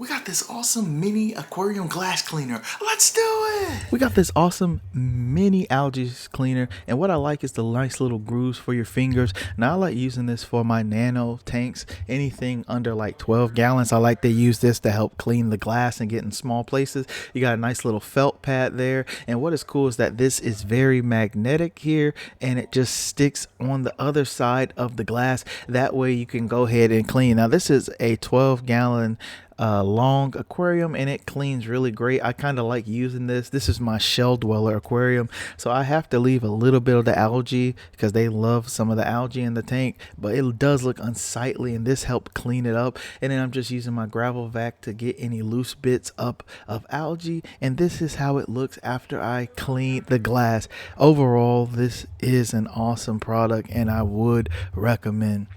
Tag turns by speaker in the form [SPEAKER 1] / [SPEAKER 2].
[SPEAKER 1] we got this awesome mini aquarium glass cleaner. Let's do it!
[SPEAKER 2] We got this awesome mini algae cleaner, and what I like is the nice little grooves for your fingers. Now I like using this for my Nano tanks, anything under like 12 gallons. I like to use this to help clean the glass and get in small places. You got a nice little felt pad there, and what is cool is that this is very magnetic here, and it just sticks on the other side of the glass. That way you can go ahead and clean. Now this is a 12-gallon long aquarium, and it cleans really great. I kind of like using this. This is my shell dweller aquarium, so I have to leave a little bit of the algae because they love some of the algae in the tank, but it does look unsightly, and this helped clean it up. And then I'm just using my gravel vac to get any loose bits up of algae, and this is how it looks after I clean the glass. Overall, this is an awesome product, and I would recommend.